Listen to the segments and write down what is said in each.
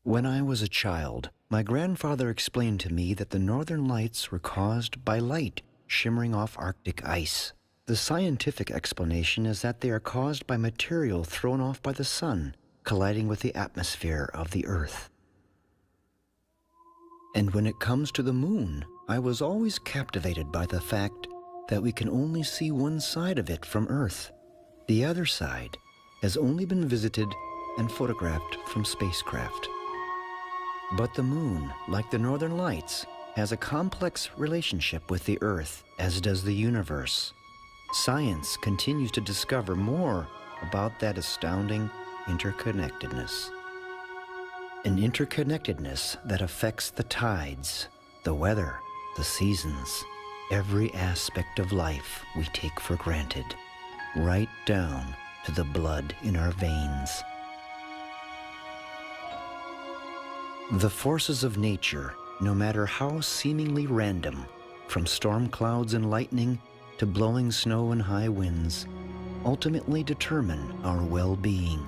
When I was a child, my grandfather explained to me that the northern lights were caused by light shimmering off Arctic ice. The scientific explanation is that they are caused by material thrown off by the sun, colliding with the atmosphere of the Earth. And when it comes to the moon, I was always captivated by the fact that we can only see one side of it from Earth. The other side has only been visited and photographed from spacecraft. But the moon, like the northern lights, has a complex relationship with the Earth, as does the universe. Science continues to discover more about that astounding interconnectedness. An interconnectedness that affects the tides, the weather, the seasons, every aspect of life we take for granted, right down to the blood in our veins. The forces of nature, no matter how seemingly random, from storm clouds and lightning to blowing snow and high winds, ultimately determine our well-being.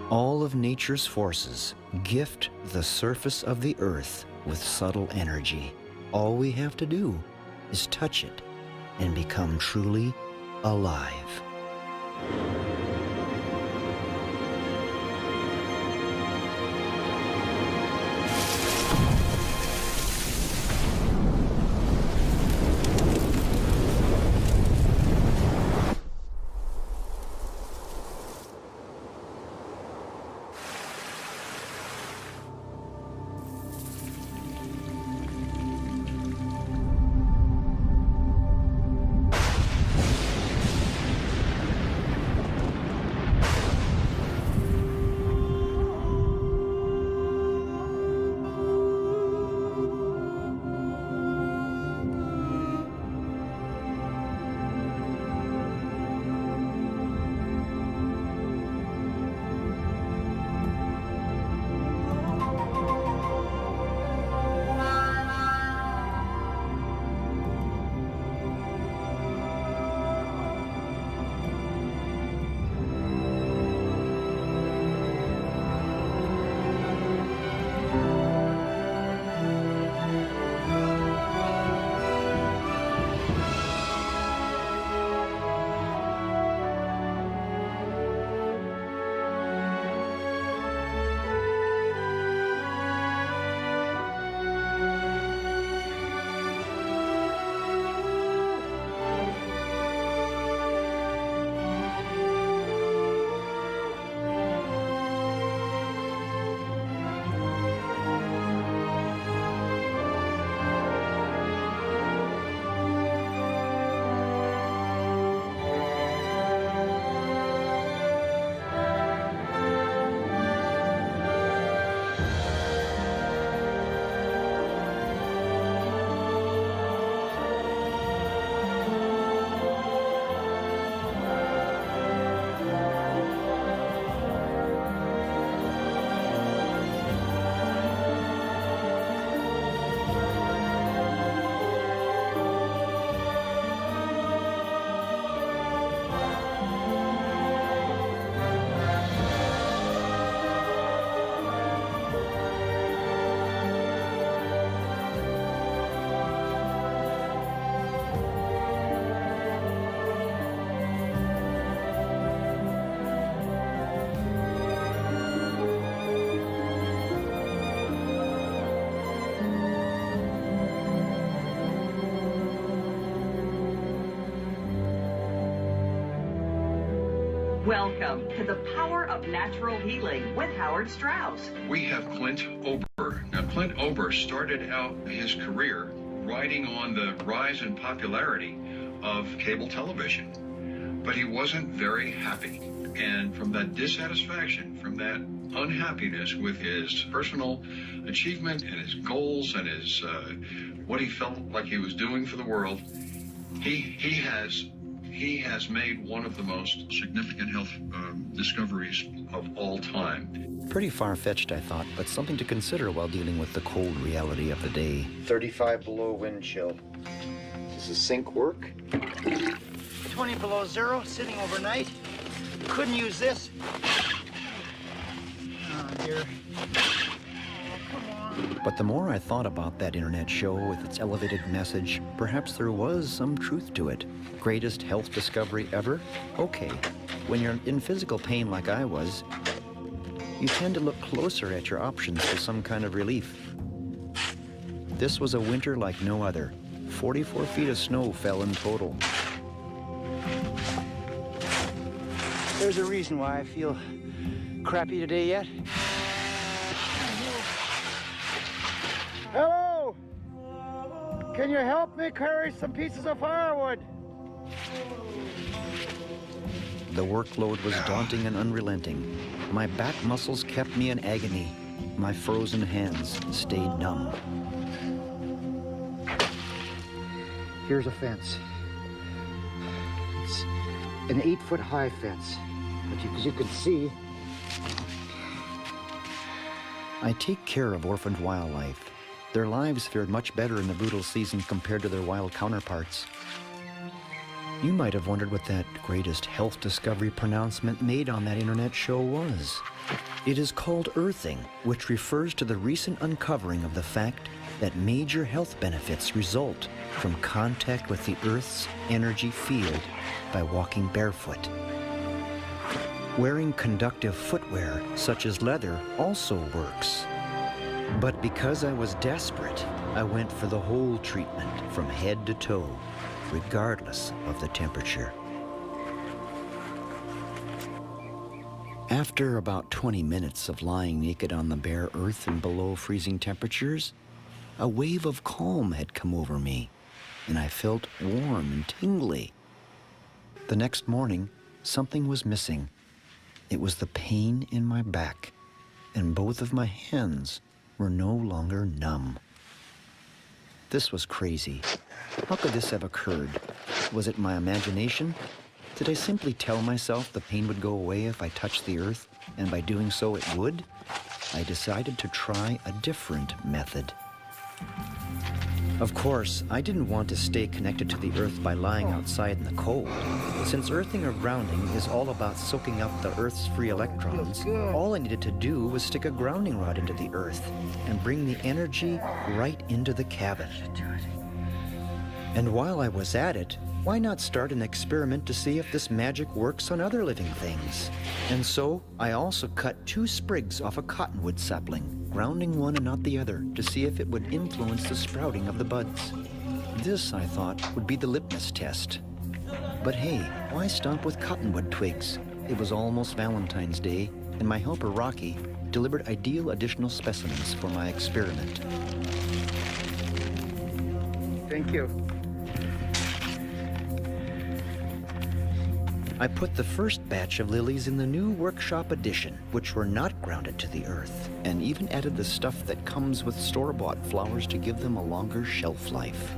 All of nature's forces gift the surface of the Earth with subtle energy. All we have to do is touch it and become truly alive. Welcome to the Power of Natural Healing with Howard Strauss. We have Clint Ober. Now, Clint Ober started out his career riding on the rise in popularity of cable television, but he wasn't very happy. And from that dissatisfaction, from that unhappiness with his personal achievement and his goals and his what he felt like he was doing for the world, he has made one of the most significant health discoveries of all time. Pretty far-fetched, I thought, but something to consider while dealing with the cold reality of the day. 35 below wind chill. Does the sink work? 20 below zero, sitting overnight. Couldn't use this. on, dear. Come on. But the more I thought about that internet show with its elevated message, perhaps there was some truth to it. Greatest health discovery ever? Okay. When you're in physical pain like I was, you tend to look closer at your options for some kind of relief. This was a winter like no other. 44 feet of snow fell in total. There's a reason why I feel crappy today yet. Hello! Can you help me carry some pieces of firewood? The workload was daunting and unrelenting. My back muscles kept me in agony. My frozen hands stayed numb. Here's a fence. It's an 8-foot-high fence. But as you can see, I take care of orphaned wildlife. Their lives fared much better in the brutal season compared to their wild counterparts. You might have wondered what that greatest health discovery pronouncement made on that internet show was. It is called earthing, which refers to the recent uncovering of the fact that major health benefits result from contact with the Earth's energy field by walking barefoot. Wearing conductive footwear, such as leather, also works. But because I was desperate, I went for the whole treatment from head to toe, regardless of the temperature. After about 20 minutes of lying naked on the bare earth in below freezing temperatures, a wave of calm had come over me, and I felt warm and tingly. The next morning, something was missing. It was the pain in my back, and both of my hands were no longer numb. This was crazy. How could this have occurred? Was it my imagination? Did I simply tell myself the pain would go away if I touched the earth, and by doing so it would? I decided to try a different method. Of course, I didn't want to stay connected to the earth by lying outside in the cold. Since earthing or grounding is all about soaking up the earth's free electrons, all I needed to do was stick a grounding rod into the earth and bring the energy right into the cabin. And while I was at it, why not start an experiment to see if this magic works on other living things? And so, I also cut 2 sprigs off a cottonwood sapling, grounding one and not the other, to see if it would influence the sprouting of the buds. This, I thought, would be the litmus test. But hey, why stomp with cottonwood twigs? It was almost Valentine's Day, and my helper, Rocky, delivered ideal additional specimens for my experiment. thank you. I put the first batch of lilies in the new workshop edition, which were not grounded to the earth, and even added the stuff that comes with store-bought flowers to give them a longer shelf life.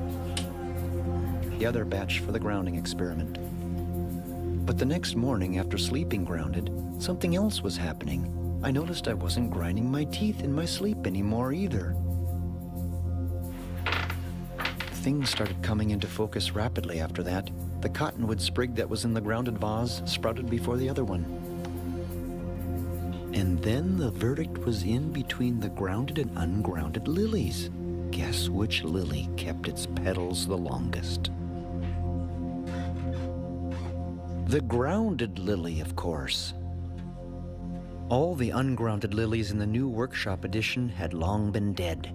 The other batch for the grounding experiment. But the next morning, after sleeping grounded, something else was happening. I noticed I wasn't grinding my teeth in my sleep anymore either. Things started coming into focus rapidly after that. The cottonwood sprig that was in the grounded vase sprouted before the other one. And then the verdict was in between the grounded and ungrounded lilies. Guess which lily kept its petals the longest? The grounded lily, of course. All the ungrounded lilies in the new workshop edition had long been dead.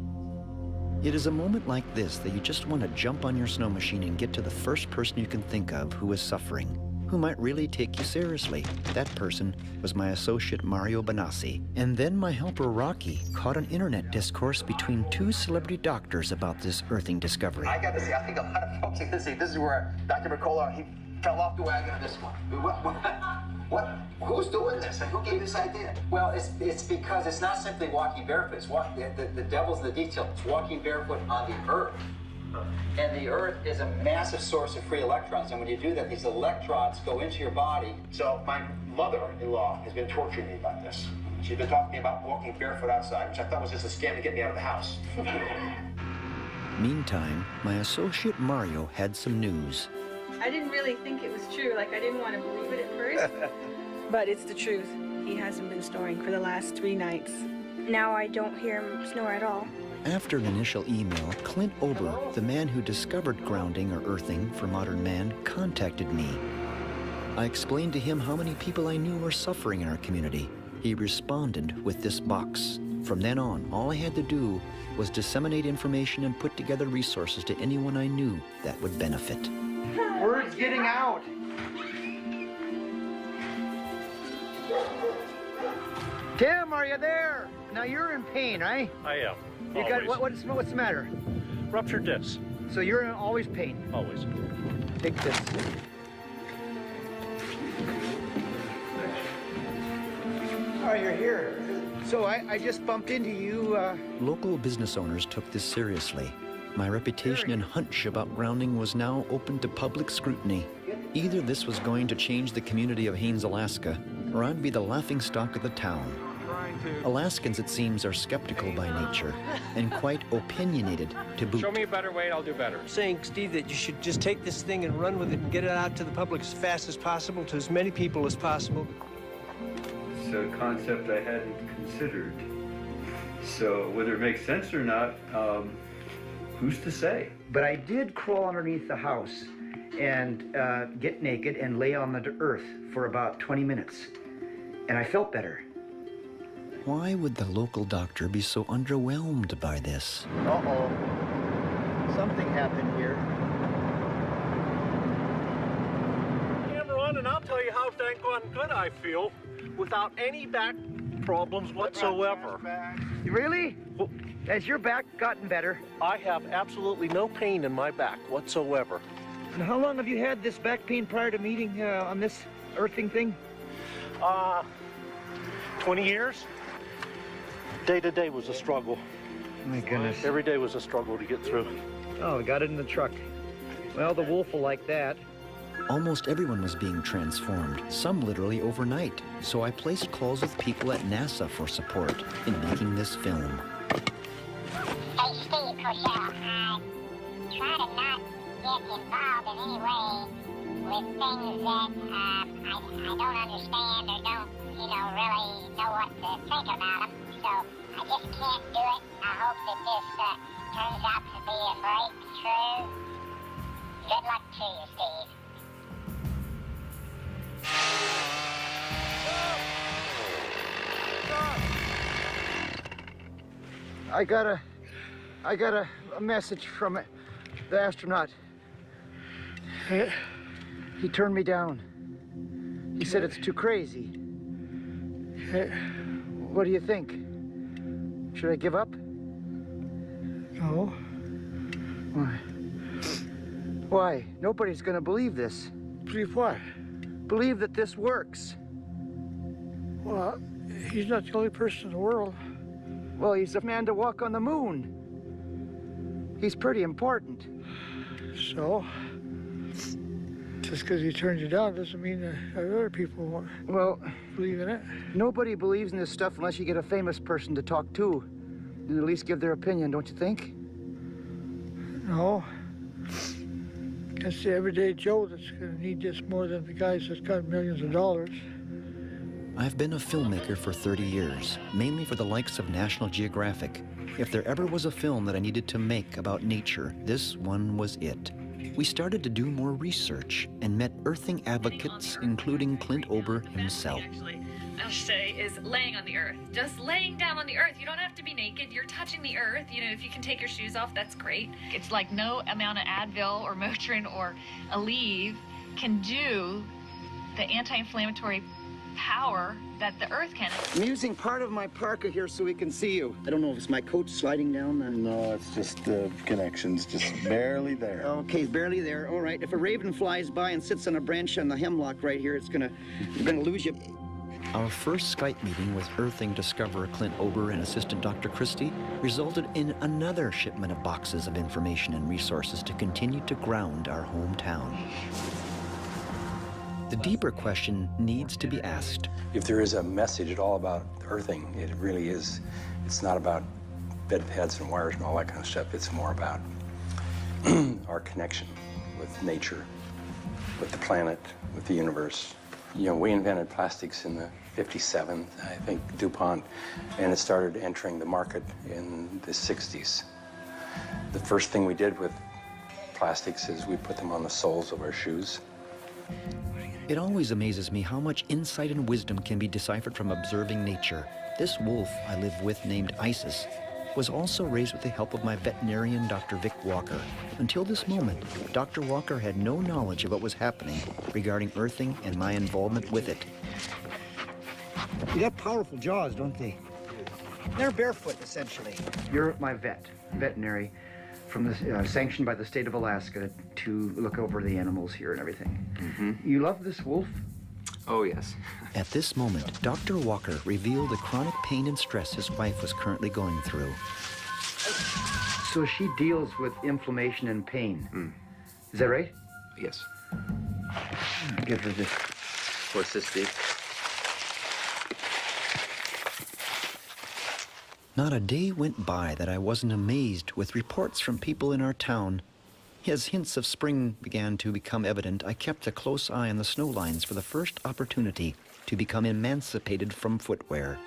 It is a moment like this that you just want to jump on your snow machine and get to the first person you can think of who is suffering, who might really take you seriously. That person was my associate Mario Benassi. And then my helper Rocky caught an internet discourse between 2 celebrity doctors about this earthing discovery. I got to say, I think a lot of folks are going to say, this is where Dr. Mercola, he fell off the wagon on this one. What? Who's doing this? And who gave this idea? Well, it's because it's not simply walking barefoot. It's the devil's in the detail. It's walking barefoot on the earth. And the earth is a massive source of free electrons. And when you do that, these electrons go into your body. So my mother-in-law has been torturing me about this. She's been talking to me about walking barefoot outside, which I thought was just a scam to get me out of the house. Meantime, my associate Mario had some news. I didn't really think it was true. Like, I didn't want to believe it at first. But it's the truth. He hasn't been snoring for the last 3 nights. Now I don't hear him snore at all. After an initial email, Clint Ober, the man who discovered grounding or earthing for modern man, contacted me. I explained to him how many people I knew were suffering in our community. He responded with this box. From then on, all I had to do was disseminate information and put together resources to anyone I knew that would benefit. Word's getting out. Tim, are you there? Now you're in pain, right? I am. You got what's the matter? Ruptured disc. So you're in always pain. Always. Take this. Oh, you're here. So I just bumped into you. Local business owners took this seriously. My reputation and hunch about grounding was now open to public scrutiny. Either this was going to change the community of Haines, Alaska, or I'd be the laughingstock of the town. Alaskans, it seems, are skeptical by nature and quite opinionated to boot. Show me a better way, I'll do better. Saying, Steve, that you should just take this thing and run with it and get it out to the public as fast as possible, to as many people as possible. It's a concept I hadn't considered. So whether it makes sense or not, who's to say? But I did crawl underneath the house and get naked and lay on the earth for about 20 minutes. And I felt better. Why would the local doctor be so underwhelmed by this? Uh-oh. Something happened here. Cameron, and I'll tell you how dang good I feel without any back problems whatsoever. Really? Has your back gotten better? I have absolutely no pain in my back whatsoever. And how long have you had this back pain prior to meeting on this earthing thing? 20 years. Day to day was a struggle. My goodness. Every day was a struggle to get through. Oh, we got it in the truck. Well, the wolf will like that. Almost everyone was being transformed, some literally overnight. So I placed calls with people at NASA for support in making this film. Hey, Steve, Coachella, try to not get involved in any way with things that I don't understand or don't, really know what to think about them. So I just can't do it. I hope that this turns out to be a breakthrough. Good luck to you, Steve. I got a message from the astronaut. He turned me down. He said it's too crazy. What do you think? Should I give up? No. Why? Why? Nobody's gonna believe this. Believe what? Believe that this works. Well, he's not the only person in the world. Well, he's the man to walk on the moon. He's pretty important. So? Just because he turned you down doesn't mean that other people won't believe in it. Nobody believes in this stuff unless you get a famous person to talk to and at least give their opinion, don't you think? No. It's the everyday Joe that's going to need this more than the guys that got millions of dollars. I've been a filmmaker for 30 years, mainly for the likes of National Geographic. If there ever was a film that I needed to make about nature, this one was it. We started to do more research and met earthing advocates, including Clint Ober himself. I'll say, is laying on the earth. Just laying down on the earth. You don't have to be naked. You're touching the earth. If you can take your shoes off, that's great. It's like no amount of Advil or Motrin or Aleve can do the anti-inflammatory power that the earth can. I'm using part of my parka here so we can see you. I don't know if it's my coat sliding down. No, it's just the connections, just barely there. Okay, barely there. All right. If a raven flies by and sits on a branch on the hemlock right here, you're gonna lose you. Our first Skype meeting with earthing discoverer Clint Ober and assistant Dr. Christie resulted in another shipment of boxes of information and resources to continue to ground our hometown. The deeper question needs to be asked. If there is a message at all about earthing, it really is. It's not about bed pads and wires and all that kind of stuff. It's more about our connection with nature, with the planet, with the universe, You know, we invented plastics in the 57, I think, DuPont, and it started entering the market in the 60s. The first thing we did with plastics is we put them on the soles of our shoes. It always amazes me how much insight and wisdom can be deciphered from observing nature. This wolf I live with, named Isis, was also raised with the help of my veterinarian, Dr. Vic Walker. Until this moment, Dr. Walker had no knowledge of what was happening regarding earthing and my involvement with it. They got powerful jaws, don't they? They're barefoot, essentially. You're my veterinary, from the sanctioned by the state of Alaska to look over the animals here and everything. Mm-hmm. You love this wolf? Oh, yes. At this moment, Dr. Walker revealed the chronic pain and stress his wife was currently going through. So she deals with inflammation and pain. Mm. Is that right? Yes. Give her this. What's this, Steve? Not a day went by that I wasn't amazed with reports from people in our town. As hints of spring began to become evident, I kept a close eye on the snow lines for the first opportunity to become emancipated from footwear.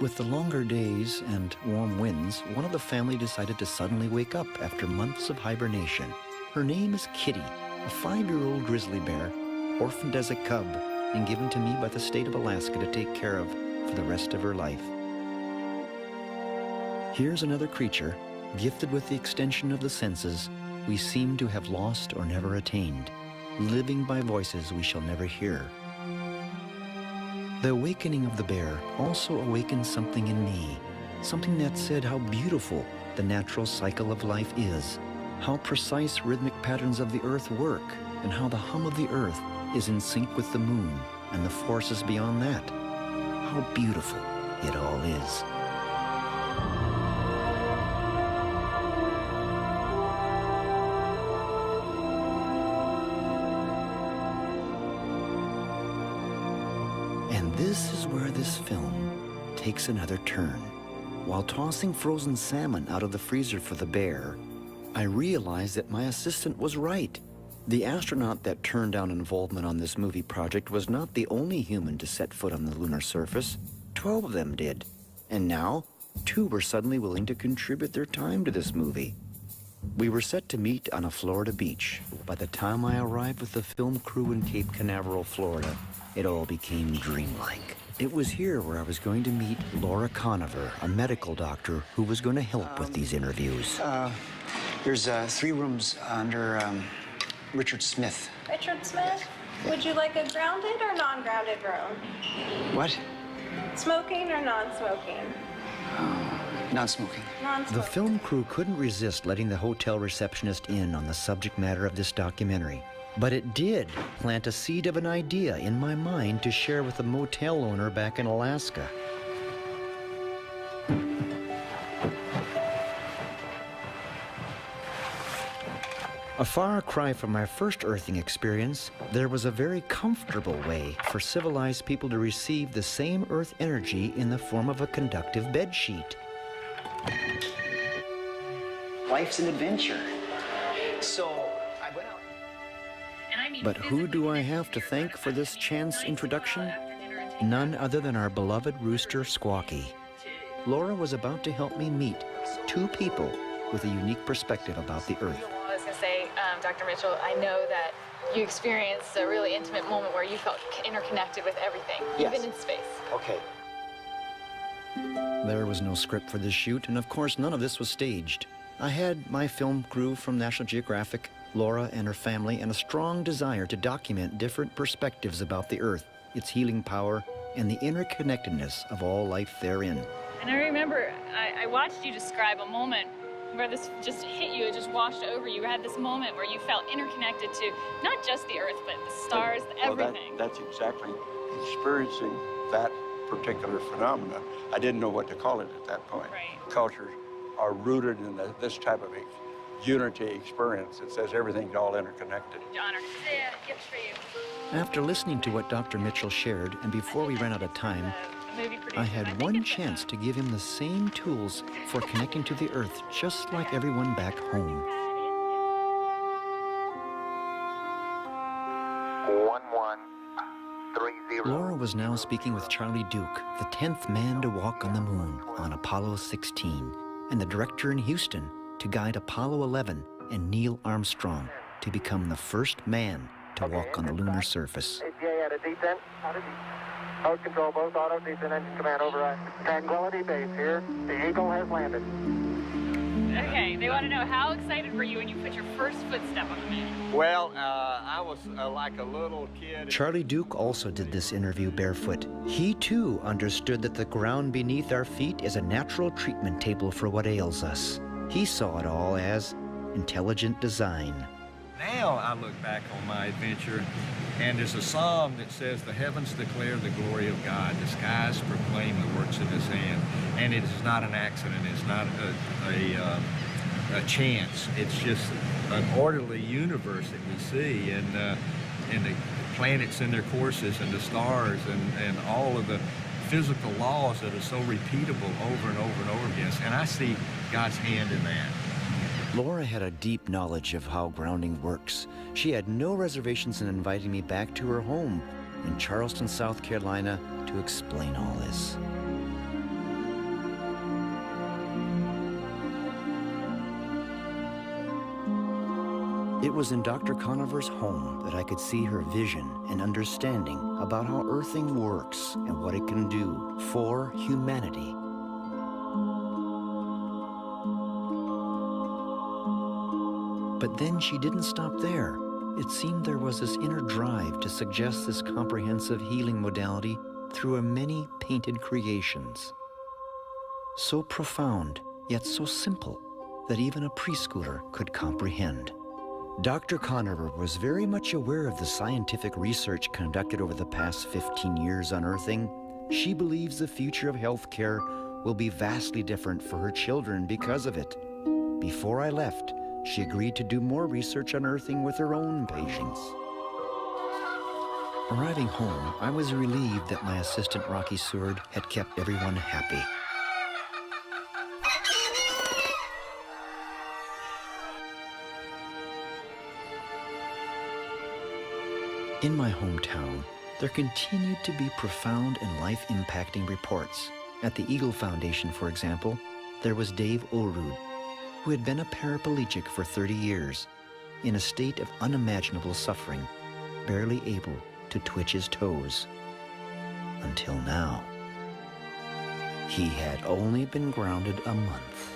With the longer days and warm winds, one of the family decided to suddenly wake up after months of hibernation. Her name is Kitty, a 5-year-old grizzly bear, orphaned as a cub and given to me by the state of Alaska to take care of for the rest of her life. Here's another creature, gifted with the extension of the senses we seem to have lost or never attained, living by voices we shall never hear. The awakening of the bear also awakened something in me, something that said how beautiful the natural cycle of life is, how precise rhythmic patterns of the earth work, and how the hum of the earth is in sync with the moon and the forces beyond that. How beautiful it all is. And this is where this film takes another turn. While tossing frozen salmon out of the freezer for the bear, I realized that my assistant was right. The astronaut that turned down involvement on this movie project was not the only human to set foot on the lunar surface. 12 of them did. And now, 2 were suddenly willing to contribute their time to this movie. We were set to meet on a Florida beach. By the time I arrived with the film crew in Cape Canaveral, Florida, it all became dreamlike. It was here where I was going to meet Laura Conover, a medical doctor who was going to help with these interviews. There's 3 rooms under Richard Smith. Richard Smith? Would you like a grounded or non-grounded room? What? Smoking or non-smoking? Non-smoking. Non-smoking. The film crew couldn't resist letting the hotel receptionist in on the subject matter of this documentary. But it did plant a seed of an idea in my mind to share with a motel owner back in Alaska. A far cry from my first earthing experience, there was a very comfortable way for civilized people to receive the same earth energy in the form of a conductive bedsheet. Life's an adventure. So I went out. But who do I have to thank for this chance introduction? None other than our beloved rooster, Squawky. Laura was about to help me meet 2 people with a unique perspective about the earth. I was going to say, Dr. Mitchell, I know that you experienced a really intimate moment where you felt interconnected with everything, Yes. even in space. Okay. There was no script for this shoot, and of course none of this was staged. I had my film crew from National Geographic, Laura and her family, and a strong desire to document different perspectives about the Earth, its healing power, and the interconnectedness of all life therein. And I remember I watched you describe a moment where this just hit you, it just washed over you. You had this moment where you felt interconnected to not just the Earth, but the stars, everything. That's exactly experiencing that particular phenomenon. I didn't know what to call it at that point. Right. Cultures are rooted in this type of unity experience. It says everything's all interconnected. Honor. Gifts for you. After listening to what Dr. Mitchell shared, and before we ran out of time, I had one chance to give him the same tools for connecting to the Earth, just like everyone back home. 1-1. was now speaking with Charlie Duke, the 10th man to walk on the moon on Apollo 16, and the director in Houston to guide Apollo 11 and Neil Armstrong to become the first man to walk on the lunar surface. APA at a descent. Mode control, both auto descent engine command over. Tranquility Base here. The Eagle has landed. Okay, they want to know, how excited were you when you put your first footstep on the moon? Well, I was like a little kid. Charlie Duke also did this interview barefoot. He too understood that the ground beneath our feet is a natural treatment table for what ails us. He saw it all as intelligent design. Now I look back on my adventure, and there's a psalm that says, "The heavens declare the glory of God, the skies proclaim the works of His hand." And it is not an accident, it's not a chance, it's just an orderly universe that we see, and the planets and their courses, and the stars, and all of the physical laws that are so repeatable over and over and over again. And I see God's hand in that. Laura had a deep knowledge of how grounding works. She had no reservations in inviting me back to her home in Charleston, South Carolina, to explain all this. It was in Dr. Conover's home that I could see her vision and understanding about how earthing works and what it can do for humanity. But then she didn't stop there. It seemed there was this inner drive to suggest this comprehensive healing modality through her many painted creations. So profound, yet so simple, that even a preschooler could comprehend. Dr. Conover was very much aware of the scientific research conducted over the past 15 years on earthing. She believes the future of healthcare will be vastly different for her children because of it. Before I left, she agreed to do more research on earthing with her own patients. Arriving home, I was relieved that my assistant Rocky Seward had kept everyone happy. In my hometown, there continued to be profound and life-impacting reports. At the Eagle Foundation, for example, there was Dave Orud, who had been a paraplegic for 30 years, in a state of unimaginable suffering, barely able to twitch his toes. Until now. He had only been grounded a month.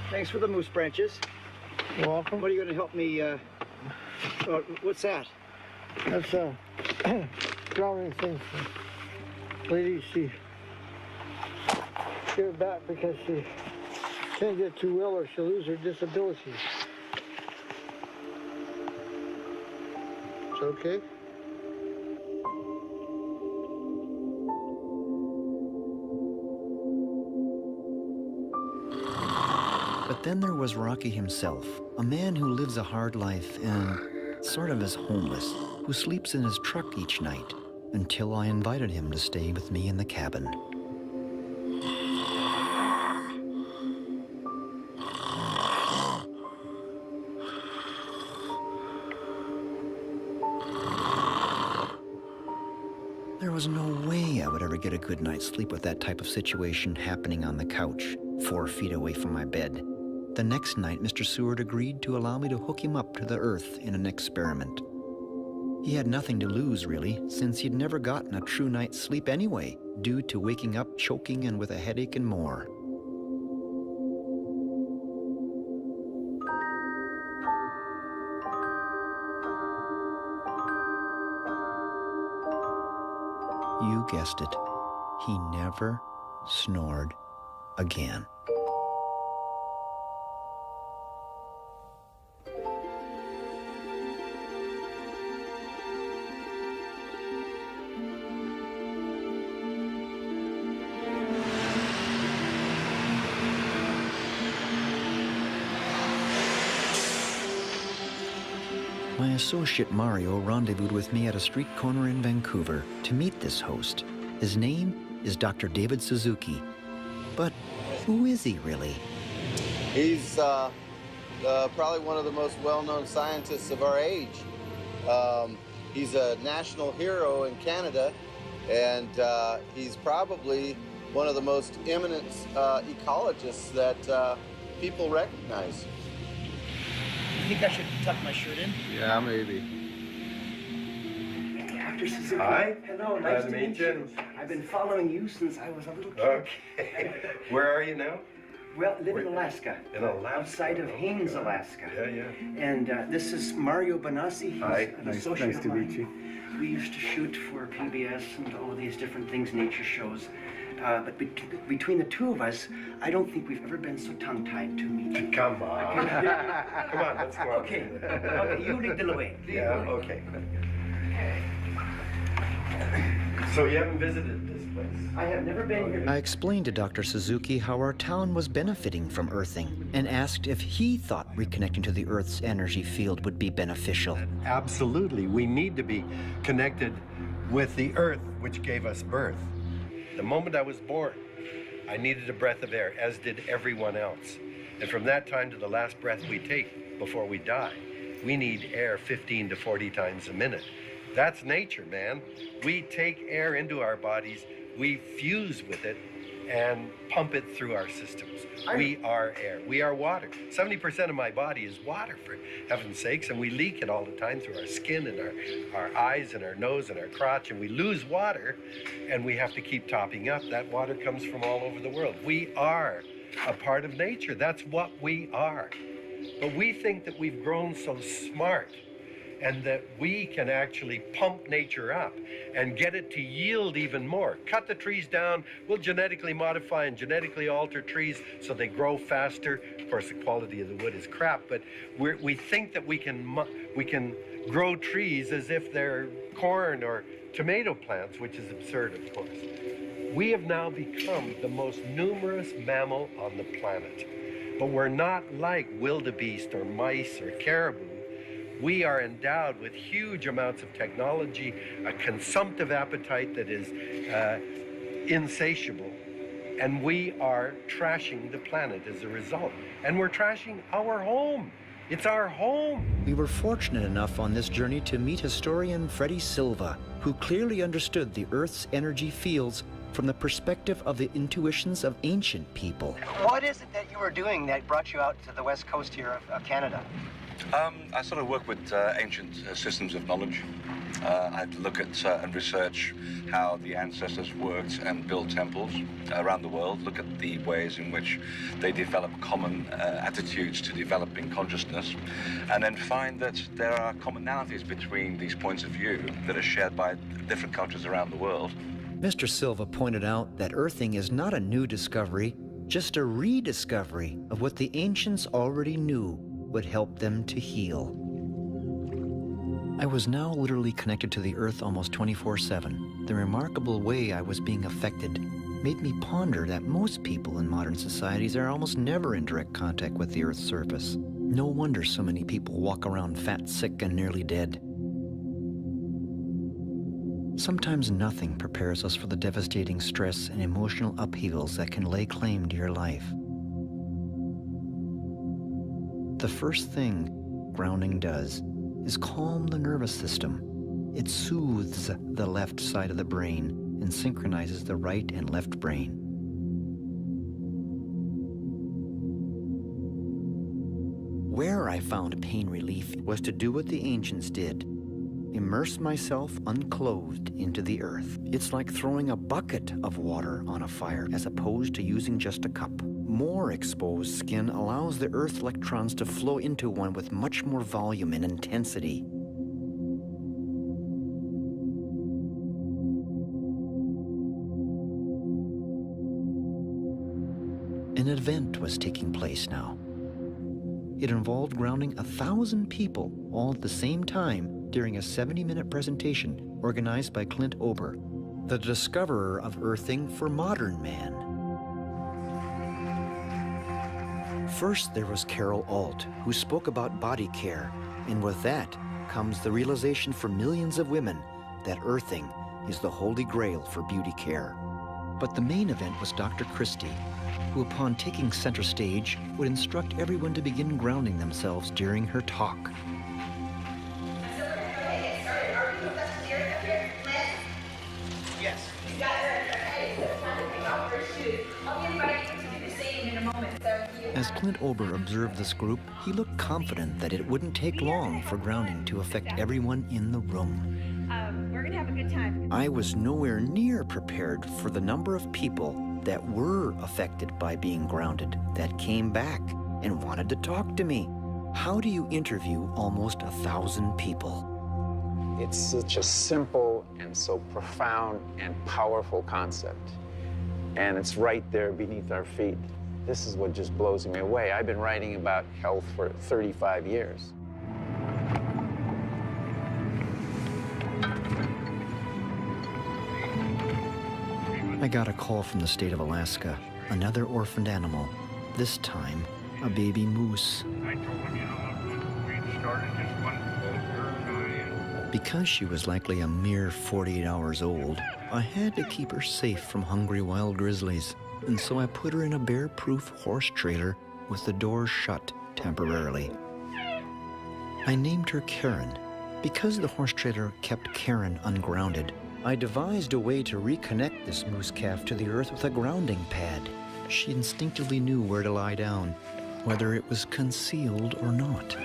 Thanks for the moose branches. You're welcome. What are you going to help me, what's that? That's a grounding thing for lady. She gave it back because she can't get too well or she'll lose her disability. It's okay? But then there was Rocky himself, a man who lives a hard life and sort of is homeless, who sleeps in his truck each night, until I invited him to stay with me in the cabin. There was no way I would ever get a good night's sleep with that type of situation happening on the couch, 4 feet away from my bed. The next night, Mr. Seward agreed to allow me to hook him up to the earth in an experiment. He had nothing to lose, really, since he'd never gotten a true night's sleep anyway, due to waking up choking and with a headache and more. You guessed it. He never snored again. My associate Mario rendezvoused with me at a street corner in Vancouver to meet this host. His name is Dr. David Suzuki. But who is he really? He's probably one of the most well-known scientists of our age. He's a national hero in Canada, and he's probably one of the most eminent ecologists that people recognize. You think I should tuck my shirt in? Yeah, maybe. Dr. Suzuki. Hi. Hello, nice to meet you. I've been following you since I was a little kid. Okay. Where are you now? Well, live in Alaska. In Alaska? Outside of Haines, Alaska. Yeah, yeah. And this is Mario Benassi. He's Hi. an associate Nice to of mine. meet you. We used to shoot for PBS and all these different things, nature shows. But between the two of us, I don't think we've ever been so tongue-tied to meet you. Come on. Come on, let's go. Okay. Okay, you lead the way. Yeah, okay. So you haven't visited this place? I have never been here. I explained to Dr. Suzuki how our town was benefiting from earthing and asked if he thought reconnecting to the Earth's energy field would be beneficial. Absolutely. We need to be connected with the Earth, which gave us birth. The moment I was born, I needed a breath of air, as did everyone else. And from that time to the last breath we take before we die, we need air 15 to 40 times a minute. That's nature, man. We take air into our bodies, we fuse with it, and pump it through our systems. We are air. We are water. 70% of my body is water, for heaven's sakes, and we leak it all the time through our skin and our eyes and our nose and our crotch, and we lose water, and we have to keep topping up. That water comes from all over the world. We are a part of nature. That's what we are. But we think that we've grown so smart and that we can actually pump nature up and get it to yield even more. Cut the trees down, we'll genetically modify and genetically alter trees so they grow faster. Of course, the quality of the wood is crap, but we think that we can grow trees as if they're corn or tomato plants, which is absurd, of course. We have now become the most numerous mammal on the planet, but we're not like wildebeest or mice or caribou. We are endowed with huge amounts of technology, a consumptive appetite that is insatiable, and we are trashing the planet as a result. And we're trashing our home. It's our home. We were fortunate enough on this journey to meet historian Freddie Silva, who clearly understood the Earth's energy fields from the perspective of the intuitions of ancient people. What is it that you were doing that brought you out to the west coast here of Canada? I sort of work with ancient systems of knowledge. I look at and research how the ancestors worked and built temples around the world, look at the ways in which they develop common attitudes to developing consciousness, and then find that there are commonalities between these points of view that are shared by different cultures around the world. Mr. Silva pointed out that earthing is not a new discovery, just a rediscovery of what the ancients already knew would help them to heal. I was now literally connected to the Earth almost 24/7. The remarkable way I was being affected made me ponder that most people in modern societies are almost never in direct contact with the Earth's surface. No wonder so many people walk around fat, sick, and nearly dead. Sometimes nothing prepares us for the devastating stress and emotional upheavals that can lay claim to your life. The first thing grounding does is calm the nervous system. It soothes the left side of the brain and synchronizes the right and left brain. Where I found pain relief was to do what the ancients did. Immerse myself unclothed into the earth. It's like throwing a bucket of water on a fire as opposed to using just a cup. More exposed skin allows the earth electrons to flow into one with much more volume and intensity. An event was taking place now. It involved grounding 1,000 people all at the same time during a 70-minute presentation organized by Clint Ober, the discoverer of earthing for modern man. First, there was Carol Alt, who spoke about body care, and with that comes the realization for millions of women that earthing is the holy grail for beauty care. But the main event was Dr. Christie, who upon taking center stage would instruct everyone to begin grounding themselves during her talk. Yes. As Clint Ober observed this group, he looked confident that it wouldn't take long for grounding to affect everyone in the room. We're gonna have a good time. I was nowhere near prepared for the number of people that were affected by being grounded that came back and wanted to talk to me. How do you interview almost 1,000 people? It's such a simple and so profound and powerful concept. And it's right there beneath our feet. This is what just blows me away. I've been writing about health for 35 years. I got a call from the state of Alaska, another orphaned animal, this time a baby moose. Because she was likely a mere 48 hours old, I had to keep her safe from hungry wild grizzlies, and so I put her in a bear-proof horse trailer with the doors shut temporarily. I named her Karen. Because the horse trailer kept Karen ungrounded, I devised a way to reconnect this moose calf to the earth with a grounding pad. She instinctively knew where to lie down, whether it was concealed or not.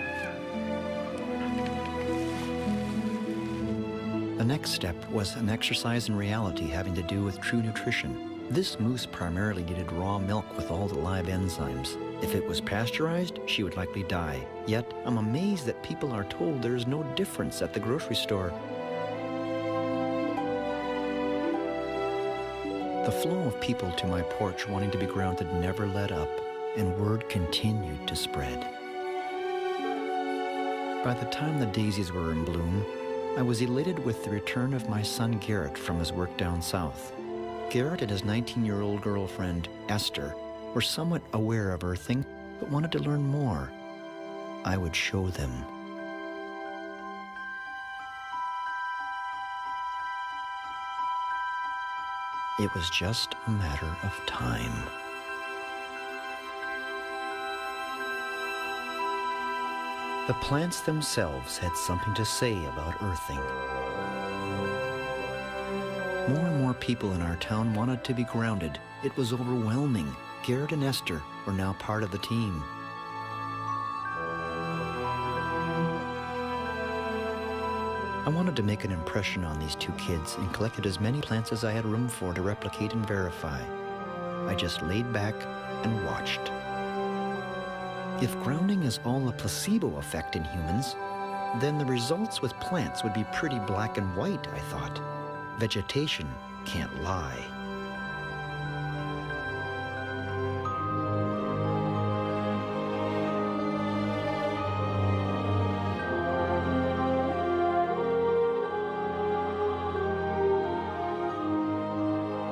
The next step was an exercise in reality having to do with true nutrition. This moose primarily needed raw milk with all the live enzymes. If it was pasteurized, she would likely die. Yet, I'm amazed that people are told there is no difference at the grocery store. The flow of people to my porch wanting to be grounded never let up, and word continued to spread. By the time the daisies were in bloom, I was elated with the return of my son Garrett from his work down south. Garrett and his 19-year-old girlfriend, Esther, were somewhat aware of earthing, but wanted to learn more. I would show them. It was just a matter of time. The plants themselves had something to say about earthing. More and more people in our town wanted to be grounded. It was overwhelming. Garrett and Esther were now part of the team. I wanted to make an impression on these two kids and collected as many plants as I had room for to replicate and verify. I just laid back and watched. If grounding is all a placebo effect in humans, then the results with plants would be pretty black and white, I thought. Vegetation can't lie.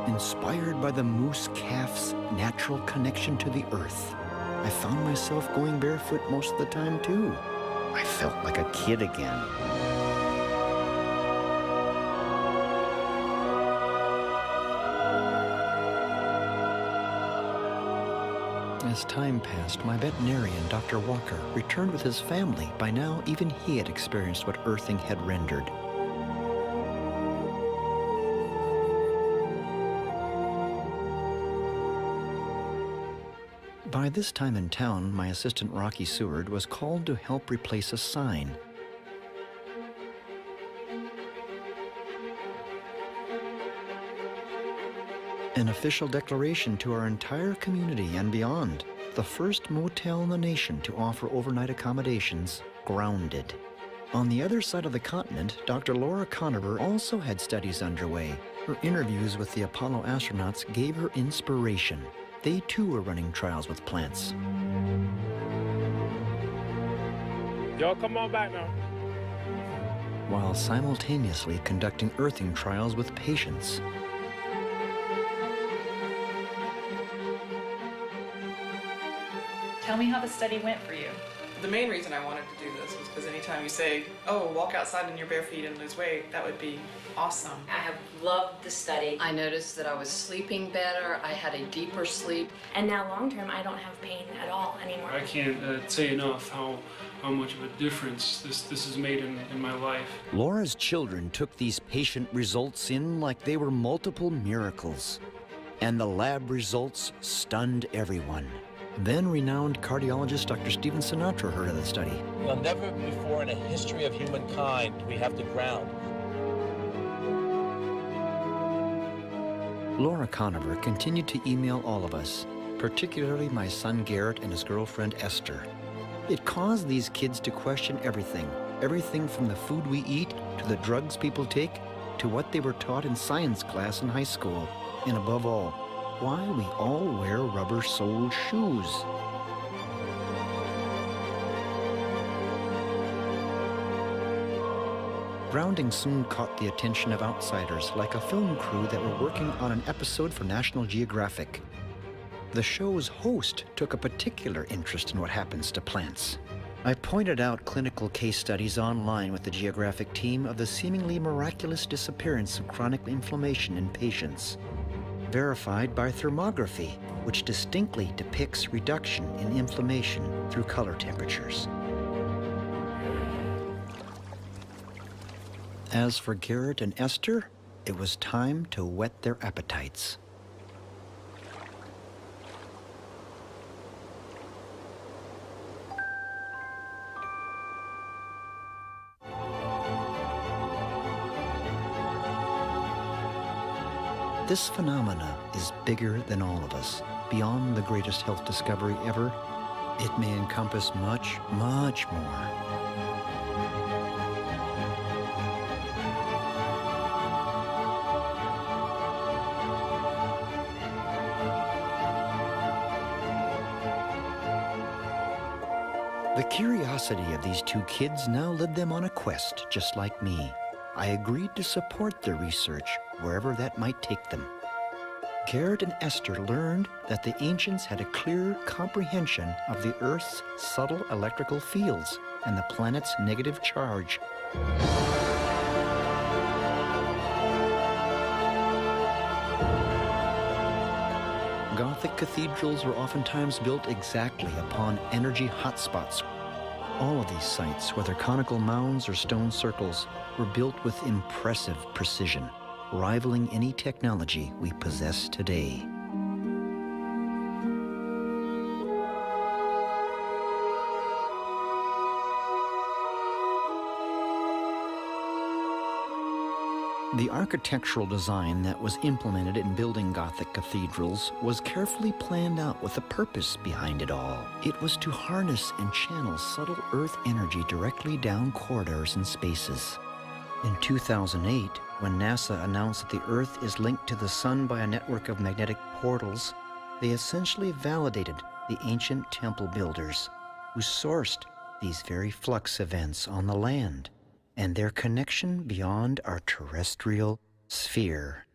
Inspired by the moose calf's natural connection to the earth, I found myself going barefoot most of the time too. I felt like a kid again. As time passed, my veterinarian, Dr. Walker, returned with his family. By now, even he had experienced what earthing had rendered. By this time in town, my assistant Rocky Seward was called to help replace a sign. An official declaration to our entire community and beyond. The first motel in the nation to offer overnight accommodations, grounded. On the other side of the continent, Dr. Laura Conover also had studies underway. Her interviews with the Apollo astronauts gave her inspiration. They too were running trials with plants. Y'all come on back now. While simultaneously conducting earthing trials with patients. Tell me how the study went for you. The main reason I wanted to do this was because anytime you say, oh, walk outside in your bare feet and lose weight, that would be awesome. I have loved the study. I noticed that I was sleeping better, I had a deeper sleep. And now long term, I don't have pain at all anymore. I can't say enough how much of a difference this has made in my life. Laura's children took these patient results in like they were multiple miracles. And the lab results stunned everyone. Then renowned cardiologist Dr. Stephen Sinatra heard of the study. Well, never before in a history of humankind do we have to ground. Laura Conover continued to email all of us, particularly my son Garrett and his girlfriend Esther. It caused these kids to question everything. Everything from the food we eat, to the drugs people take, to what they were taught in science class in high school. And above all, why we all wear rubber-soled shoes. Grounding soon caught the attention of outsiders, like a film crew that were working on an episode for National Geographic. The show's host took a particular interest in what happens to plants. I pointed out clinical case studies online with the Geographic team of the seemingly miraculous disappearance of chronic inflammation in patients, verified by thermography, which distinctly depicts reduction in inflammation through color temperatures. As for Garrett and Esther, it was time to whet their appetites. This phenomena is bigger than all of us, beyond the greatest health discovery ever. It may encompass much, much more. The curiosity of these two kids now led them on a quest, just like me. I agreed to support their research, wherever that might take them. Garrett and Esther learned that the ancients had a clear comprehension of the Earth's subtle electrical fields and the planet's negative charge. Gothic cathedrals were oftentimes built exactly upon energy hotspots. All of these sites, whether conical mounds or stone circles, were built with impressive precision, rivaling any technology we possess today. The architectural design that was implemented in building Gothic cathedrals was carefully planned out with a purpose behind it all. It was to harness and channel subtle Earth energy directly down corridors and spaces. In 2008, when NASA announced that the Earth is linked to the Sun by a network of magnetic portals, they essentially validated the ancient temple builders who sourced these very flux events on the land and their connection beyond our terrestrial sphere.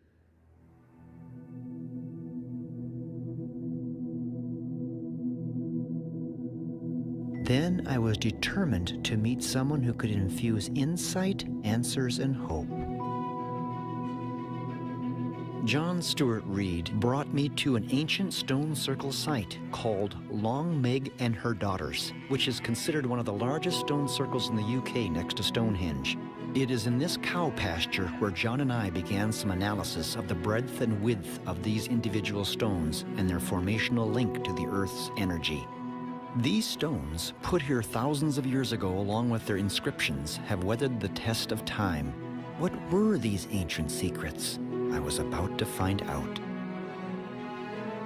Then I was determined to meet someone who could infuse insight, answers, and hope. John Stuart Reed brought me to an ancient stone circle site called Long Meg and Her Daughters, which is considered one of the largest stone circles in the UK next to Stonehenge. It is in this cow pasture where John and I began some analysis of the breadth and width of these individual stones and their formational link to the Earth's energy. These stones, put here thousands of years ago along with their inscriptions, have weathered the test of time. What were these ancient secrets? I was about to find out.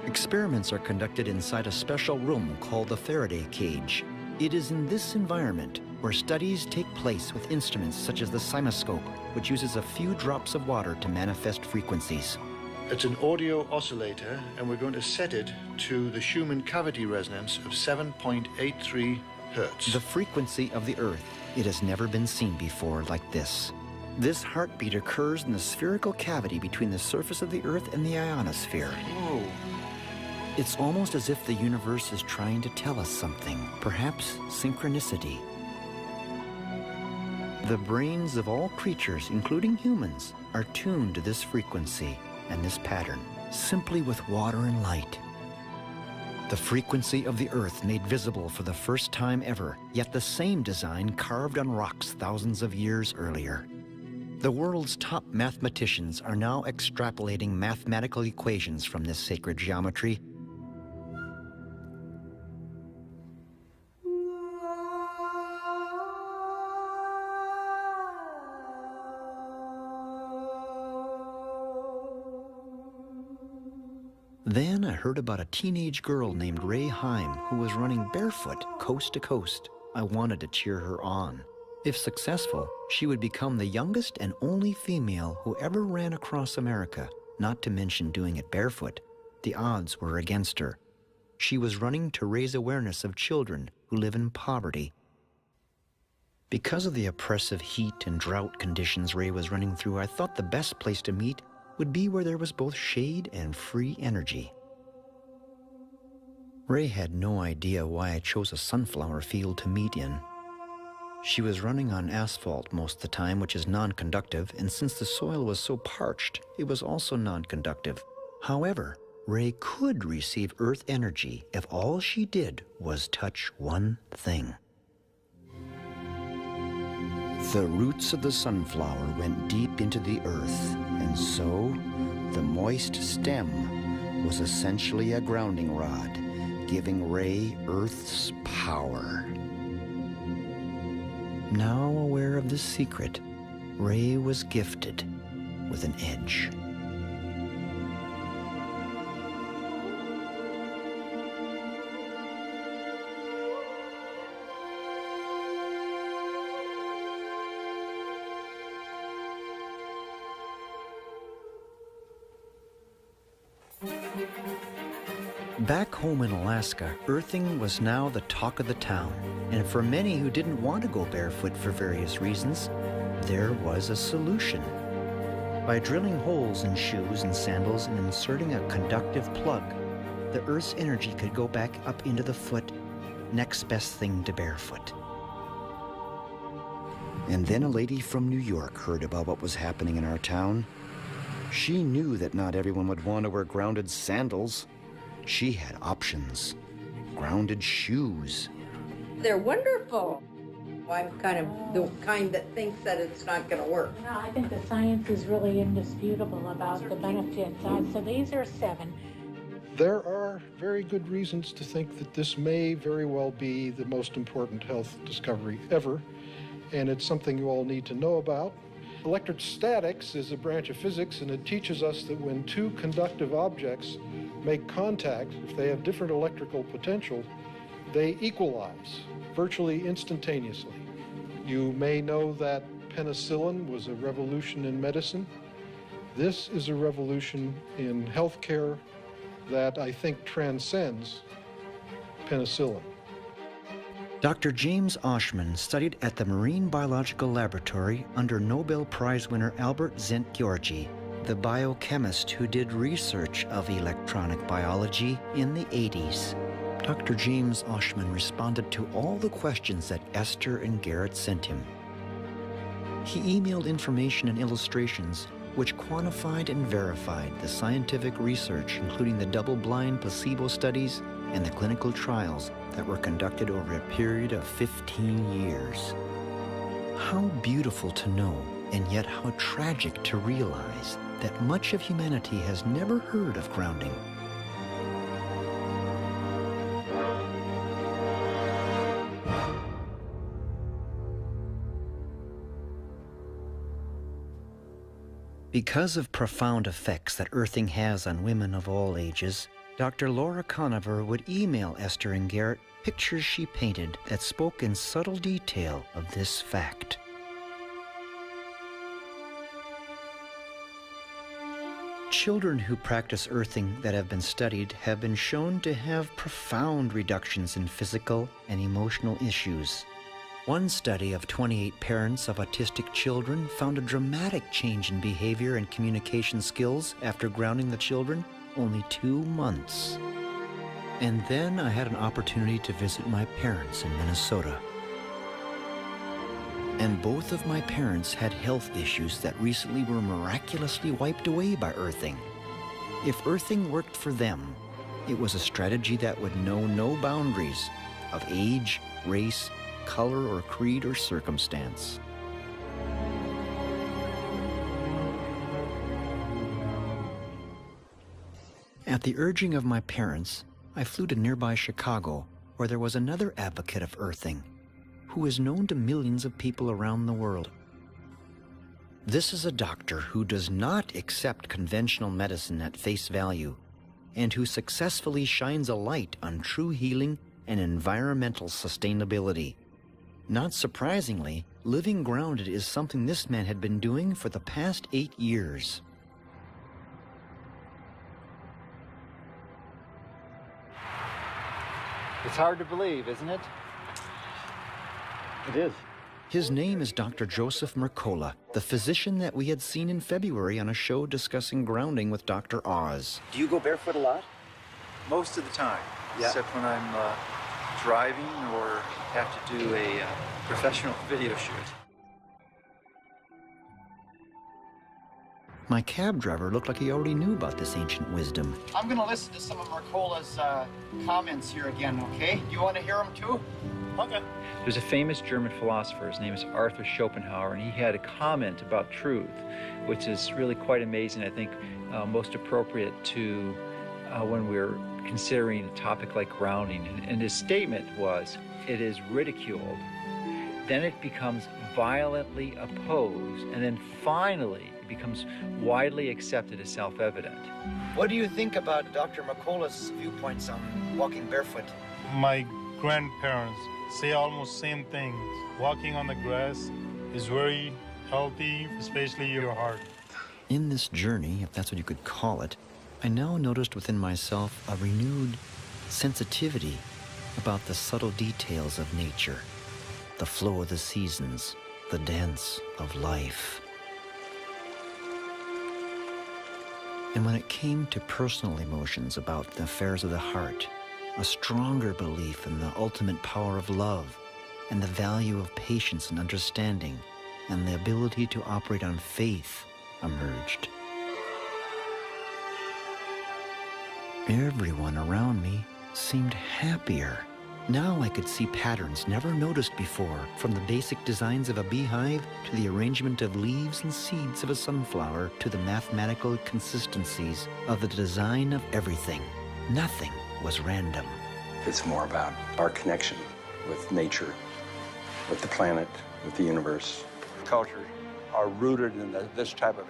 Experiments are conducted inside a special room called the Faraday cage. It is in this environment where studies take place with instruments such as the cymoscope, which uses a few drops of water to manifest frequencies. It's an audio oscillator, and we're going to set it to the Schumann cavity resonance of 7.83 hertz. The frequency of the Earth. It has never been seen before like this. This heartbeat occurs in the spherical cavity between the surface of the Earth and the ionosphere. Oh. It's almost as if the universe is trying to tell us something, perhaps synchronicity. The brains of all creatures, including humans, are tuned to this frequency and this pattern, simply with water and light. The frequency of the Earth made visible for the first time ever, yet the same design carved on rocks thousands of years earlier. The world's top mathematicians are now extrapolating mathematical equations from this sacred geometry. Then I heard about a teenage girl named Ray Heim who was running barefoot coast to coast. I wanted to cheer her on. If successful, she would become the youngest and only female who ever ran across America, not to mention doing it barefoot. The odds were against her. She was running to raise awareness of children who live in poverty. Because of the oppressive heat and drought conditions Ray was running through, I thought the best place to meet would be where there was both shade and free energy. Ray had no idea why I chose a sunflower field to meet in. She was running on asphalt most of the time, which is non-conductive, and since the soil was so parched, it was also non-conductive. However, Ray could receive earth energy if all she did was touch one thing. The roots of the sunflower went deep into the earth, and so the moist stem was essentially a grounding rod, giving Ray Earth's power. Now aware of this secret, Ray was gifted with an edge. Back home in Alaska, earthing was now the talk of the town, and for many who didn't want to go barefoot for various reasons, there was a solution. By drilling holes in shoes and sandals and inserting a conductive plug, the earth's energy could go back up into the foot, next best thing to barefoot. And then a lady from New York heard about what was happening in our town. She knew that not everyone would want to wear grounded sandals. She had options. Grounded shoes. They're wonderful. I'm kind of the kind that thinks that it's not going to work. No, I think the science is really indisputable about the benefits. So these are 7. There are very good reasons to think that this may very well be the most important health discovery ever, and it's something you all need to know about. Electrostatics is a branch of physics, and it teaches us that when two conductive objects make contact, if they have different electrical potential, they equalize virtually instantaneously. You may know that penicillin was a revolution in medicine. This is a revolution in healthcare that I think transcends penicillin. Dr. James Oshman studied at the Marine Biological Laboratory under Nobel Prize winner Albert Szent-Györgyi, the biochemist who did research of electronic biology in the 80s. Dr. James Oshman responded to all the questions that Esther and Garrett sent him. He emailed information and illustrations which quantified and verified the scientific research, including the double-blind placebo studies and the clinical trials that were conducted over a period of 15 years. How beautiful to know, and yet how tragic to realize that much of humanity has never heard of grounding. Because of profound effects that earthing has on women of all ages, Dr. Laura Conover would email Esther and Garrett pictures she painted that spoke in subtle detail of this fact. Children who practice earthing that have been studied have been shown to have profound reductions in physical and emotional issues. One study of 28 parents of autistic children found a dramatic change in behavior and communication skills after grounding the children only 2 months. And then I had an opportunity to visit my parents in Minnesota. And both of my parents had health issues that recently were miraculously wiped away by earthing. If earthing worked for them, it was a strategy that would know no boundaries of age, race, color, or creed or circumstance. At the urging of my parents, I flew to nearby Chicago, where there was another advocate of earthing, who is known to millions of people around the world. This is a doctor who does not accept conventional medicine at face value, and who successfully shines a light on true healing and environmental sustainability. Not surprisingly, living grounded is something this man had been doing for the past 8 years. It's hard to believe, isn't it? It is. His name is Dr. Joseph Mercola, the physician that we had seen in February on a show discussing grounding with Dr. Oz. Do you go barefoot a lot? Most of the time, Yeah. except when I'm driving or have to do a professional video shoot. My cab driver looked like he already knew about this ancient wisdom. I'm going to listen to some of Mercola's comments here again, okay? Do you want to hear them too? Okay. There's a famous German philosopher, his name is Arthur Schopenhauer, and he had a comment about truth, which is really quite amazing, I think most appropriate to when we're considering a topic like grounding. And his statement was, it is ridiculed, then it becomes violently opposed, and then finally it becomes widely accepted as self-evident. What do you think about Dr. Mercola's viewpoints on walking barefoot? My grandparents say almost same things. Walking on the grass is very healthy, especially your heart. In this journey, if that's what you could call it, I now noticed within myself a renewed sensitivity about the subtle details of nature, the flow of the seasons, the dance of life. And when it came to personal emotions about the affairs of the heart, a stronger belief in the ultimate power of love and the value of patience and understanding and the ability to operate on faith emerged. Everyone around me seemed happier. Now I could see patterns never noticed before, from the basic designs of a beehive to the arrangement of leaves and seeds of a sunflower to the mathematical consistencies of the design of everything. Nothing was random. It's more about our connection with nature, with the planet, with the universe. Cultures are rooted in this type of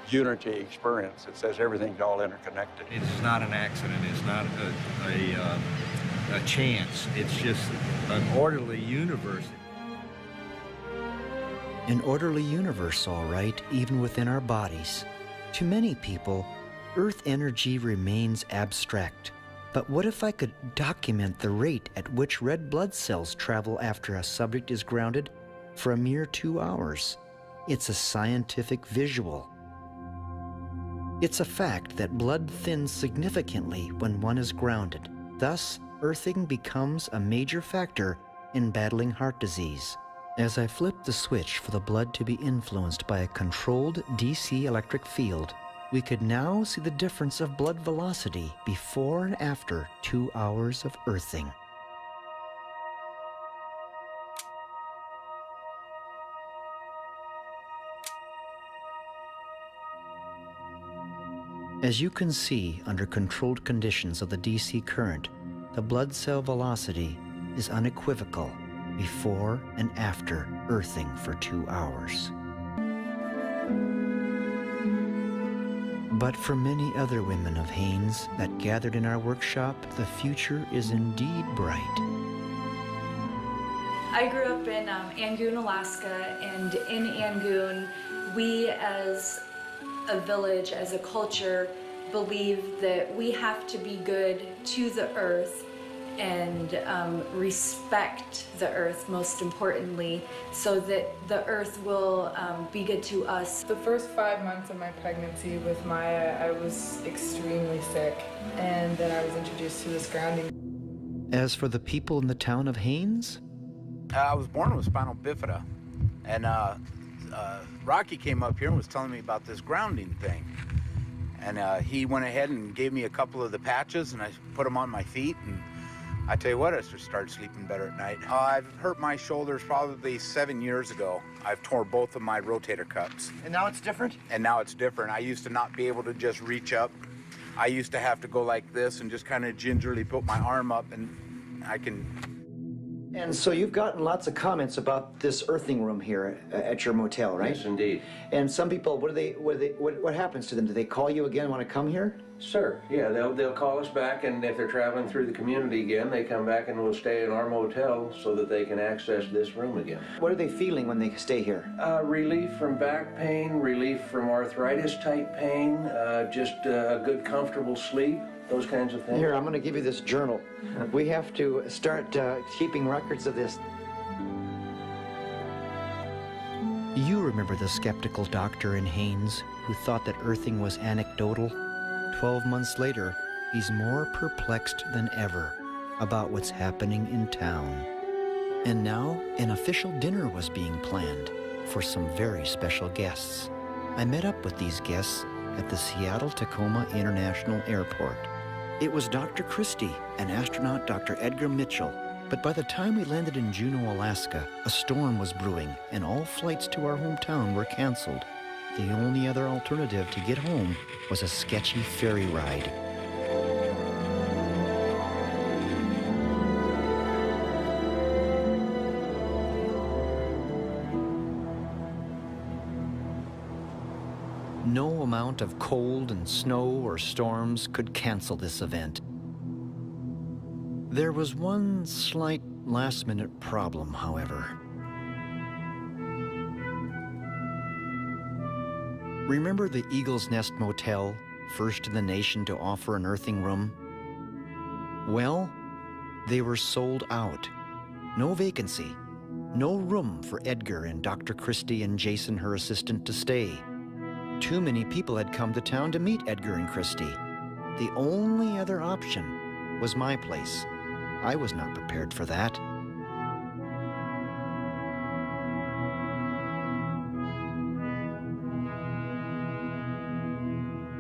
unity experience. It says everything's all interconnected. It's not an accident. It's not a chance. It's just an orderly universe. An orderly universe, all right, even within our bodies. To many people, Earth energy remains abstract. But what if I could document the rate at which red blood cells travel after a subject is grounded for a mere 2 hours? It's a scientific visual. It's a fact that blood thins significantly when one is grounded. Thus, earthing becomes a major factor in battling heart disease. As I flipped the switch for the blood to be influenced by a controlled DC electric field, we could now see the difference of blood velocity before and after 2 hours of earthing. As you can see, under controlled conditions of the DC current, the blood cell velocity is unequivocal before and after earthing for 2 hours. But for many other women of Haines that gathered in our workshop, the future is indeed bright. I grew up in Angoon, Alaska, and in Angoon, we as a village, as a culture, believe that we have to be good to the earth and respect the earth, most importantly, so that the earth will be good to us. The first 5 months of my pregnancy with Maya, I was extremely sick, and then I was introduced to this grounding. As for the people in the town of Haines? I was born with spinal bifida, and Rocky came up here and was telling me about this grounding thing. And he went ahead and gave me a couple of the patches, and I put them on my feet, and I tell you what, I just started sleeping better at night. I've hurt my shoulders probably 7 years ago. I've tore both of my rotator cuffs. And now it's different? And now it's different. I used to not be able to just reach up. I used to have to go like this and just kind of gingerly put my arm up, and I can... And so you've gotten lots of comments about this earthing room here at your motel, right? Yes, indeed. And some people, what happens to them? Do they call you again, want to come here? Sir, yeah, they'll call us back, and if they're traveling through the community again, they come back and will stay in our motel so that they can access this room again. What are they feeling when they stay here? Relief from back pain, relief from arthritis-type pain, just a good, comfortable sleep, those kinds of things. Here, I'm going to give you this journal. We have to start keeping records of this. You remember the skeptical doctor in Haines who thought that earthing was anecdotal? 12 months later, he's more perplexed than ever about what's happening in town. And now, an official dinner was being planned for some very special guests. I met up with these guests at the Seattle-Tacoma International Airport. It was Dr. Christie and astronaut Dr. Edgar Mitchell. But by the time we landed in Juneau, Alaska, a storm was brewing and all flights to our hometown were canceled. The only other alternative to get home was a sketchy ferry ride. No amount of cold and snow or storms could cancel this event. There was one slight last-minute problem, however. Remember the Eagle's Nest Motel, first in the nation to offer an earthing room? Well, they were sold out. No vacancy, no room for Edgar and Dr. Christie and Jason, her assistant, to stay. Too many people had come to town to meet Edgar and Christie. The only other option was my place. I was not prepared for that.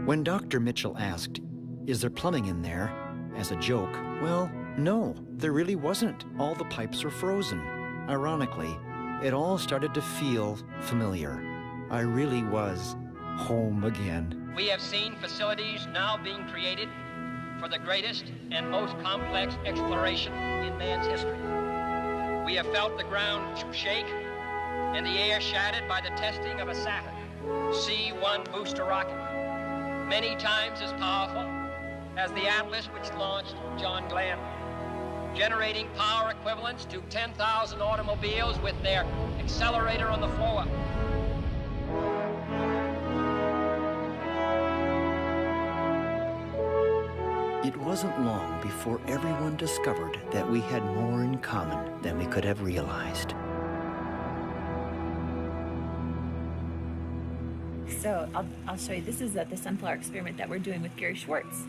When Dr. Mitchell asked, "Is there plumbing in there?" as a joke, well, no, there really wasn't. All the pipes were frozen. Ironically, it all started to feel familiar. I really was home again. We have seen facilities now being created for the greatest and most complex exploration in man's history. We have felt the ground shake and the air shattered by the testing of a Saturn C-1 booster rocket, many times as powerful as the Atlas which launched John Glenn, generating power equivalents to 10,000 automobiles with their accelerator on the floor. It wasn't long before everyone discovered that we had more in common than we could have realized. So I'll show you. This is the sunflower experiment that we're doing with Gary Schwartz.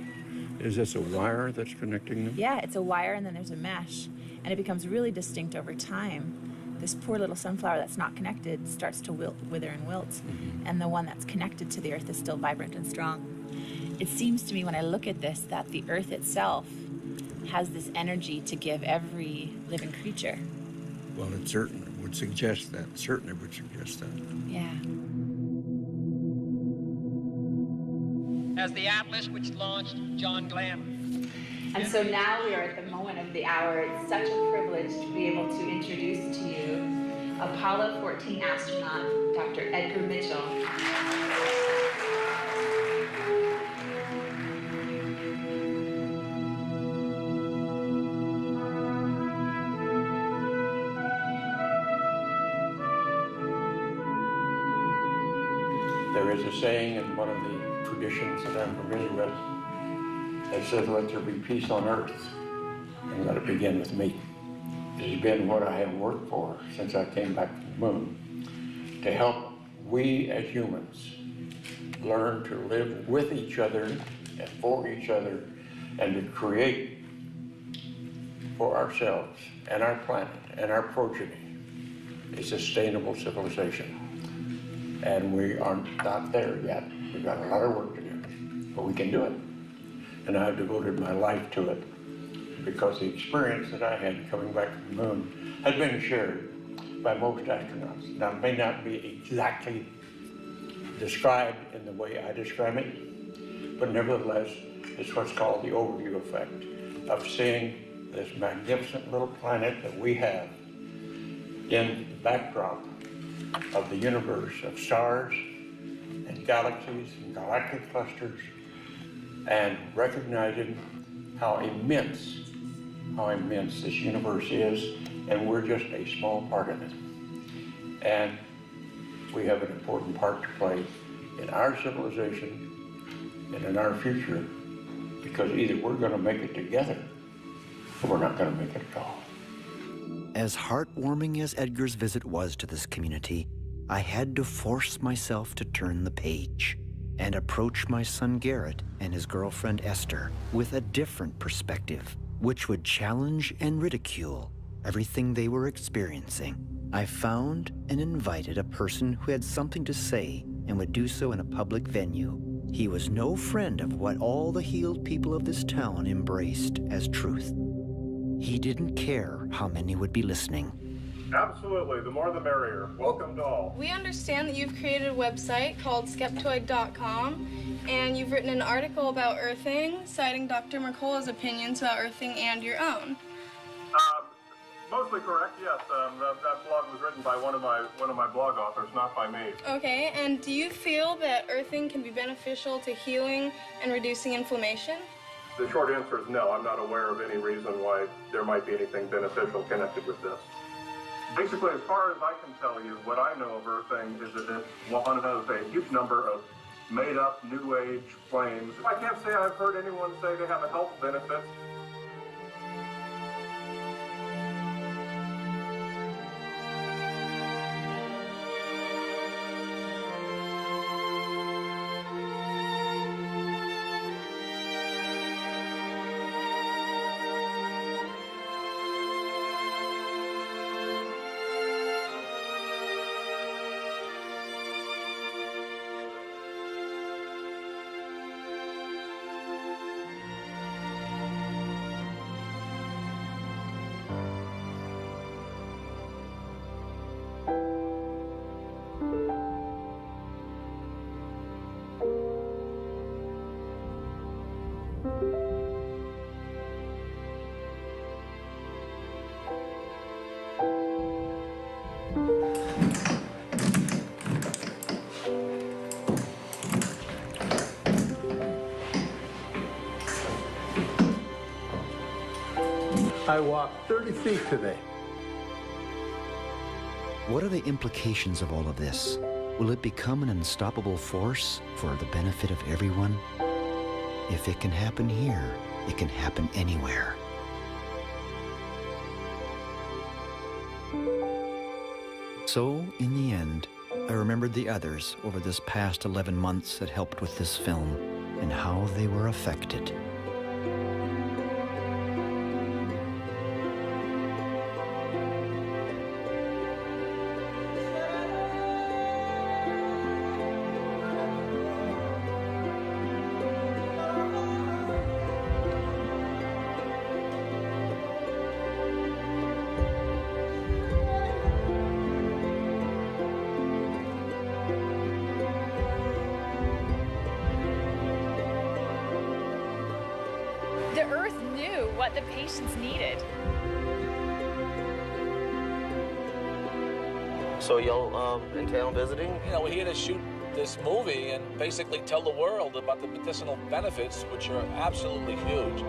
Is this a wire that's connecting them? Yeah, it's a wire and then there's a mesh. And it becomes really distinct over time. This poor little sunflower that's not connected starts to wither and wilt. Mm-hmm. And the one that's connected to the earth is still vibrant and strong. It seems to me when I look at this that the earth itself has this energy to give every living creature. Well, it certainly would suggest that. Yeah. As the Atlas which launched John Glenn. And so now we are at the moment of the hour. It's such a privilege to be able to introduce to you Apollo 14 astronaut, Dr. Edgar Mitchell. There is a saying in one of the traditions that I'm familiar with that says, "Let there be peace on earth." and let it begin with me. It has been what I have worked for since I came back from the moon, to help we as humans learn to live with each other and for each other, and to create for ourselves and our planet and our progeny a sustainable civilization. And we are not there yet. We've got a lot of work to do, but we can do it. And I've devoted my life to it because the experience that I had coming back from the moon has been shared by most astronauts. Now, it may not be exactly described in the way I describe it, but nevertheless, it's what's called the overview effect of seeing this magnificent little planet that we have in the backdrop of the universe of stars and galaxies and galactic clusters, and recognizing how immense this universe is, and we're just a small part of it. And we have an important part to play in our civilization and in our future, because either we're going to make it together or we're not going to make it at all. As heartwarming as Edgar's visit was to this community, I had to force myself to turn the page and approach my son Garrett and his girlfriend Esther with a different perspective, which would challenge and ridicule everything they were experiencing. I found and invited a person who had something to say and would do so in a public venue. He was no friend of what all the healed people of this town embraced as truth. He didn't care how many would be listening. Absolutely, the more the merrier. Welcome to all. We understand that you've created a website called Skeptoid.com, and you've written an article about earthing, citing Dr. Mercola's opinions about earthing and your own. Mostly correct, yes. That blog was written by one of my blog authors, not by me. Okay, and do you feel that earthing can be beneficial to healing and reducing inflammation? The short answer is no. I'm not aware of any reason why there might be anything beneficial connected with this. Basically, as far as I can tell you, what I know of earthing is that it, one has a huge number of made-up New Age claims. I can't say I've heard anyone say they have a health benefit. I walked 30 feet today. What are the implications of all of this? Will it become an unstoppable force for the benefit of everyone? If it can happen here, it can happen anywhere. So, in the end, I remembered the others over this past 11 months that helped with this film and how they were affected. The Earth knew what the patients needed. So y'all intend on visiting? You know, we're here to shoot this movie and basically tell the world about the medicinal benefits, which are absolutely huge.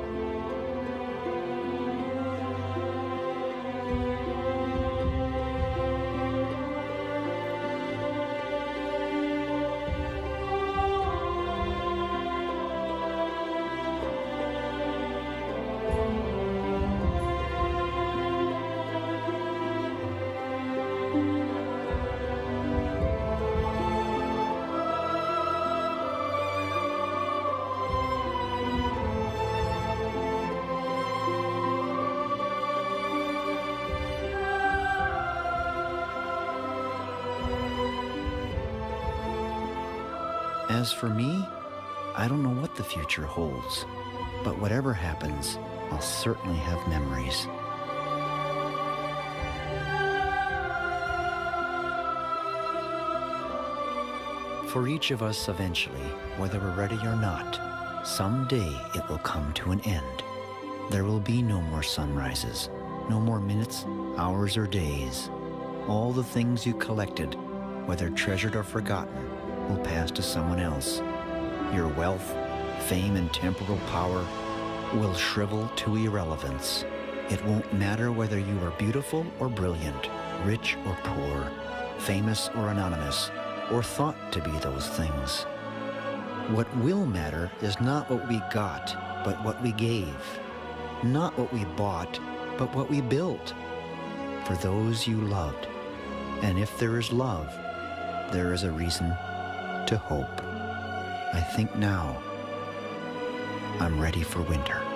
As for me, I don't know what the future holds, but whatever happens, I'll certainly have memories. For each of us eventually, whether we're ready or not, someday it will come to an end. There will be no more sunrises, no more minutes, hours, or days. All the things you collected, whether treasured or forgotten, will pass to someone else. Your wealth, fame, and temporal power will shrivel to irrelevance. It won't matter whether you are beautiful or brilliant, rich or poor, famous or anonymous, or thought to be those things. What will matter is not what we got, but what we gave. Not what we bought, but what we built. For those you loved. And if there is love, there is a reason to hope. I think now I'm ready for winter.